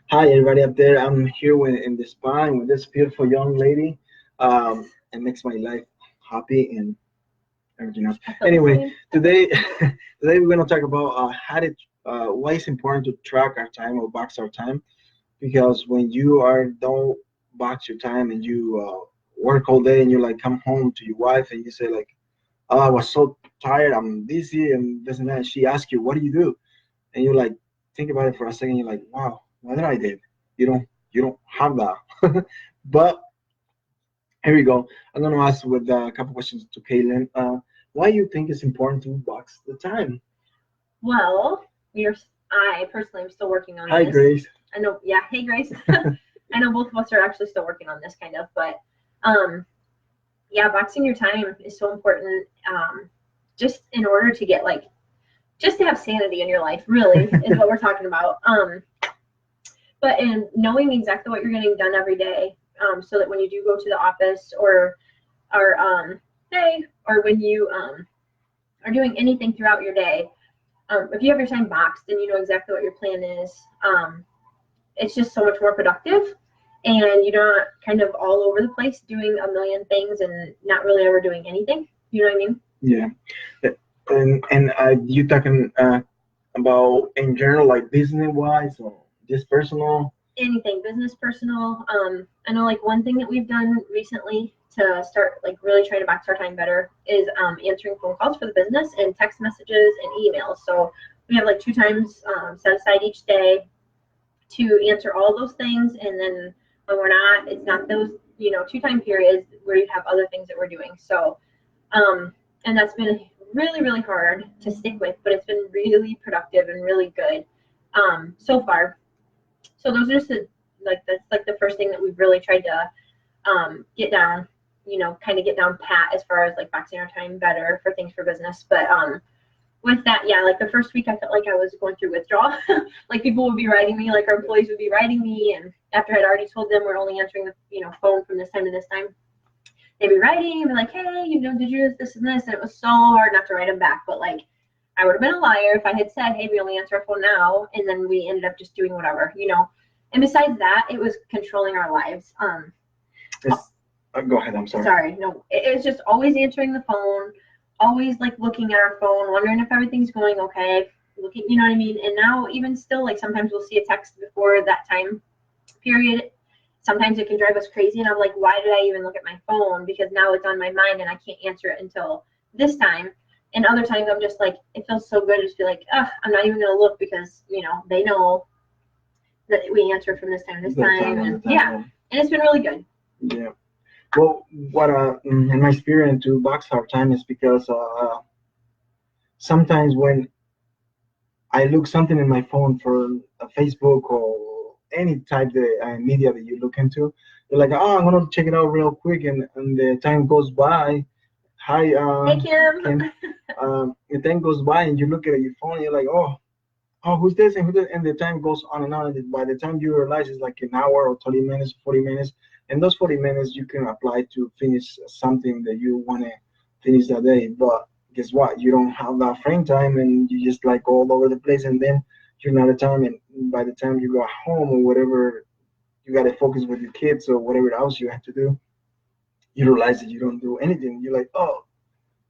Hi, everybody up there. I'm here in the spa with this beautiful young lady. It makes my life happy and everything else. I feel the Anyway, same. today today we're gonna talk about why it's important to track our time or box our time because when you are don't box your time and you work all day and you like come home to your wife and you say like, oh, I was so tired, I'm busy and this and that. She asks you, what do you do? And you like think about it for a second. You're like, wow, what did I did? You don't have that. But here we go. I'm gonna ask with a couple questions to Kaylin. Why you think it's important to box the time? Well, we are. I personally am still working on Hi, this. Grace. I know. Yeah. Hey, Grace. I know both of us are actually still working on this kind of, but um, yeah, boxing your time is so important. Just in order to get like, just to have sanity in your life, really, is what we're talking about. But in knowing exactly what you're getting done every day, so that when you do go to the office or hey, or when you are doing anything throughout your day, if you have your time boxed and you know exactly what your plan is, it's just so much more productive. And you're not kind of all over the place doing a million things and not really ever doing anything. You know what I mean? Yeah. And you talking about in general, like business wise or just personal? Anything, business, personal. I know like one thing that we've done recently to start like really trying to box our time better is answering phone calls for the business and text messages and emails. So we have like two times set aside each day to answer all those things, and then when we're not, it's not those two time periods where you have other things that we're doing. So and that's been really hard to stick with, but it's been really productive and really good so far. So those are just like that's like the first thing that we've really tried to get down, kind of get down pat as far as like boxing our time better for things for business. But with that, yeah, like the first week I felt like I was going through withdrawal. Like people would be writing me, like our employees would be writing me, and after I'd already told them we're only answering the phone from this time to this time, they'd be writing and be like, hey, did you this and this, and it was so hard not to write them back. But like I would have been a liar if I had said, hey, we only answer our phone now, and then we ended up just doing whatever. And besides that, it was controlling our lives. It's, go ahead. I'm sorry. Sorry, no, it's just always answering the phone, always like looking at our phone, wondering if everything's going okay, looking, you know what I mean? And now even still, like sometimes we'll see a text before that time period. Sometimes it can drive us crazy, and I'm like, why did I even look at my phone? Because now it's on my mind and I can't answer it until this time. And other times I'm just like, it feels so good to just be like, ugh, I'm not even gonna look because they know that we answer from this time to this time, and yeah, and it's been really good. Yeah. Well, what in my experience to box our time is because sometimes when I look something in my phone for Facebook or any type of media that you look into, you're like, oh, I'm gonna check it out real quick, and the time goes by. Hi, Hey, Kim. Kim. The time goes by, and you look at your phone, and you're like, oh, who's this and who's that? And the time goes on and on. And by the time you realize it's like an hour or 30 minutes, 40 minutes, and those 40 minutes you can apply to finish something that you want to finish that day. But guess what? You don't have that frame time and you just like all over the place. And then you're out of time. And by the time you go home or whatever, you got to focus with your kids or whatever else you have to do. You realize that you don't do anything. You're like, oh,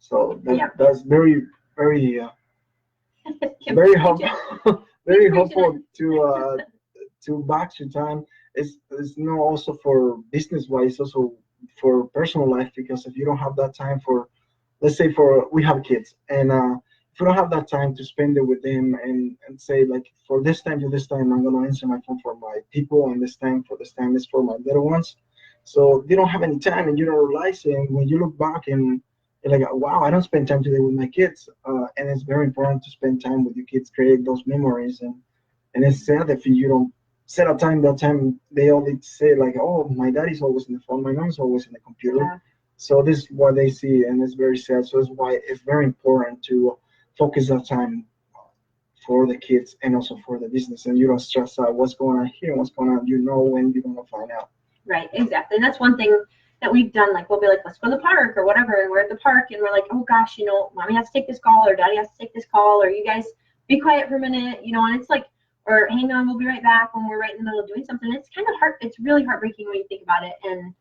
so that's very very helpful, very helpful to box your time. It's not also for business wise, also for personal life because if you don't have that time for, let's say for we have kids and if you don't have that time to spend it with them and say like for this time to this time I'm gonna answer my phone for my people and this time for this time is for my little ones. So they don't have any time and you don't realize it. And when you look back and you're like, wow, I don't spend time today with my kids. And it's very important to spend time with your kids, create those memories. And it's sad if you don't set a time, that time they only say like, oh, my daddy's always in the phone, my mom's always in the computer. Yeah. So this is what they see, and it's very sad. So it's why it's very important to focus that time for the kids and also for the business. And you don't stress out what's going on here, what's going on. You know when you're going to find out. Right, exactly. And that's one thing that we've done. Like, we'll be like, let's go to the park or whatever. And we're at the park and we're like, oh gosh, mommy has to take this call or daddy has to take this call or you guys be quiet for a minute, and it's like or hang on, we'll be right back when we're right in the middle of doing something. It's kind of it's really heartbreaking when you think about it. And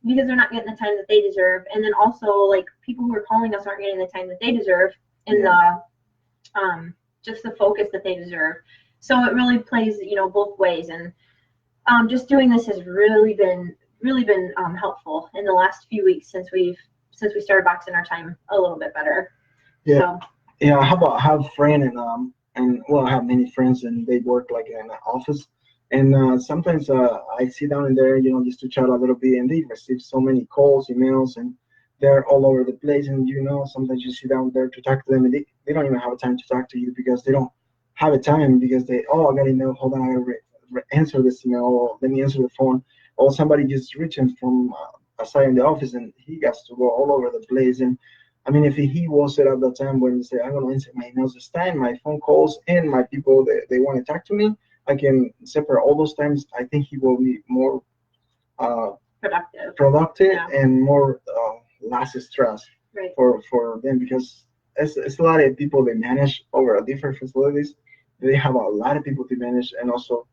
because they're not getting the time that they deserve. And then also like people who are calling us aren't getting the time that they deserve and the just the focus that they deserve. So it really plays, both ways. And just doing this has really been helpful in the last few weeks since we started boxing our time a little bit better. Yeah. So, yeah, I have a friend and well, I have many friends and they work like in an office. And sometimes I sit down in there, just to chat a little bit, and they receive so many calls, emails, and they're all over the place. And sometimes you sit down there to talk to them, and they don't even have a time to talk to you because they don't have a time because I got an email. Hold on, I gotta answer this email. Or let me answer the phone. Or somebody just reaching from aside in the office, and he gets to go all over the place. And I mean, if he was at that time when he say, I'm gonna answer my emails this time, my phone calls, and my people that they want to talk to me, I can separate all those times. I think he will be more productive Yeah. and more less stress for them because it's a lot of people they manage over different facilities. They have a lot of people to manage, and also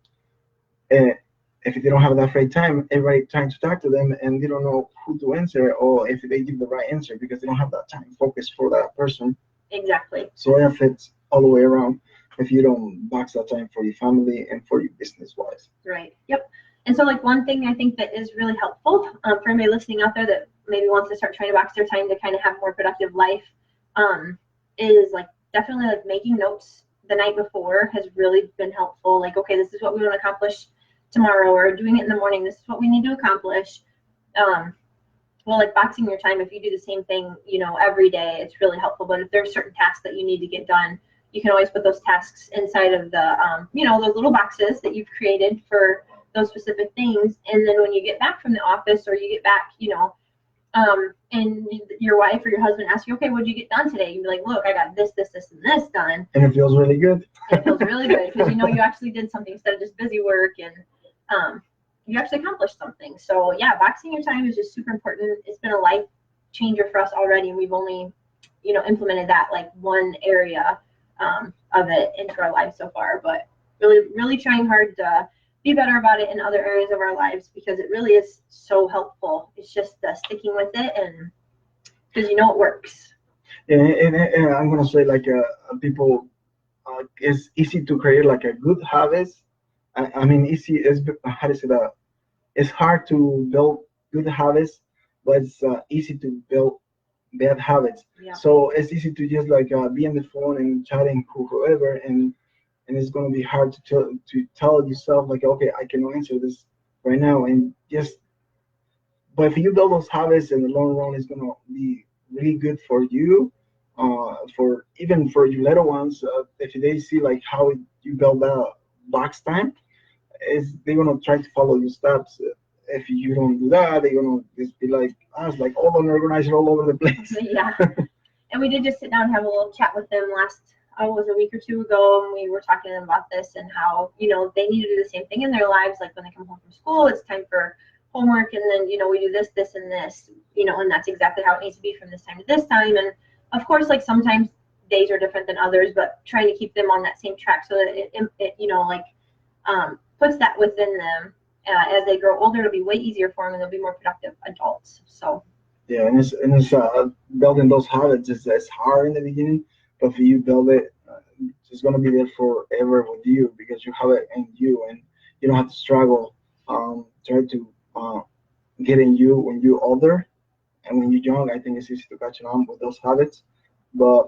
if they don't have that free time, everybody trying to talk to them and they don't know who to answer or if they give the right answer because they don't have that time focus for that person. Exactly. So it affects all the way around if you don't box that time for your family and for your business wise. Right. Yep. And so like one thing I think that is really helpful for anybody listening out there that maybe wants to start trying to box their time to kind of have a more productive life is like definitely like making notes the night before has really been helpful. Like, okay, this is what we want to accomplish tomorrow, or doing it in the morning. This is what we need to accomplish. Well, like boxing your time, if you do the same thing, every day, it's really helpful. But if there's certain tasks that you need to get done, you can always put those tasks inside of the, those little boxes that you've created for those specific things. And then when you get back from the office or you get back, and your wife or your husband asks you, okay, what'd you get done today? You'd be like, look, I got this, this, this, and this done. And it feels really good. And it feels really good because you actually did something instead of just busy work, and you actually accomplished something. So yeah, boxing your time is just super important. It's been a life changer for us already, and we've only, implemented that like one area of it into our lives so far. But really, really trying hard to be better about it in other areas of our lives because it really is so helpful. It's just sticking with it, and because it works. And I'm gonna say like people, it's easy to create like a good habits. I mean, easy is how to say that. It's hard to build good habits, but it's easy to build bad habits. Yeah. So it's easy to just like be on the phone and chatting whoever, and it's gonna be hard to tell yourself like, okay, I can answer this right now, and just. But if you build those habits in the long run, it's gonna be really good for you, for even for your little ones. If they see like how you build that box time, they're gonna try to follow your steps. If you don't do that, they're gonna just be like us, like all unorganized all over the place. Yeah. And we did just sit down and have a little chat with them it was a week or two ago, and we were talking to them about this and how, they need to do the same thing in their lives. Like when they come home from school, it's time for homework, and then, we do this, this, and this, and that's exactly how it needs to be from this time to this time. And of course, like sometimes days are different than others, but trying to keep them on that same track so that it puts that within them. As they grow older, it'll be way easier for them, and they'll be more productive adults. So yeah, and it's building those habits is hard in the beginning, but if you build it, it's gonna be there forever with you because you have it in you, and you don't have to struggle. Try to get in you when you're older, and when you're young, I think it's easy to catch on with those habits. But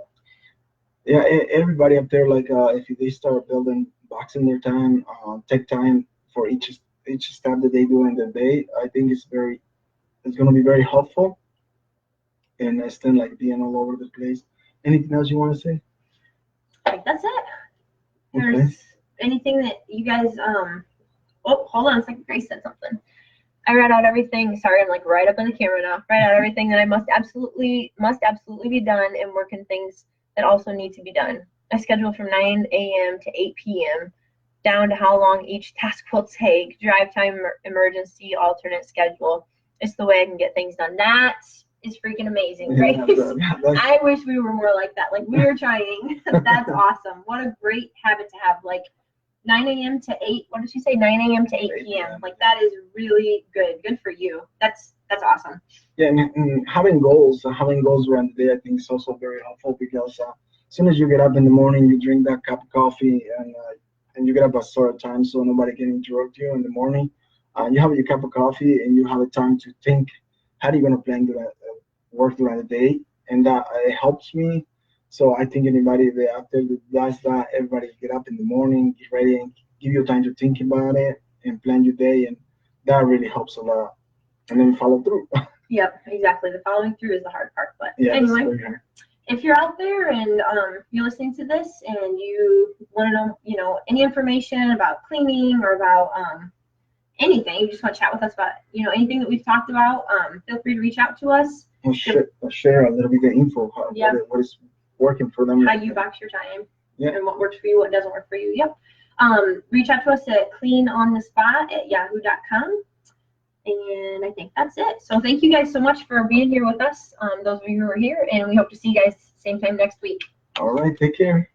yeah, everybody up there, like if they start building boxing their time, take time for each step that they do in the day. I think it's going to be very helpful, and instead like being all over the place. Anything else you want to say? I think that's it. Okay. There's anything that you guys oh, hold on a second. Grace said something. I read out everything. Sorry, I'm like right up in the camera now. Read out everything that I must absolutely be done, and working things that also need to be done. I schedule from 9 a.m. to 8 p.m. down to how long each task will take. Drive time, emergency, alternate schedule. It's the way I can get things done. That is freaking amazing, Grace. I wish we were more like that. Like we were trying. That's awesome. What a great habit to have. Like 9 a.m. to 8. What did she say? 9 a.m. to 8 p.m. Like that is really good. Good for you. That's awesome. Yeah, and having goals around the day, I think is also very helpful because as soon as you get up in the morning, you drink that cup of coffee and you get up at a certain time so nobody can interrupt you in the morning. You have your cup of coffee and you have a time to think how are you going to plan to work throughout the day, and that it helps me. So I think anybody that after does that, everybody get up in the morning, get ready, and give you time to think about it and plan your day, and that really helps a lot. And then follow through. Yep, exactly. The following through is the hard part. But Yeah, anyway, if you're out there and you're listening to this and you want to know, any information about cleaning or about anything, you just want to chat with us about, anything that we've talked about, feel free to reach out to us. We'll share a little bit of info, what is working for them. How you box your time, yeah, and what works for you, what doesn't work for you. Yep. Reach out to us at cleanonthespot@yahoo.com. And I think that's it. So thank you guys so much for being here with us, those of you who are here, and we hope to see you guys same time next week. All right, take care.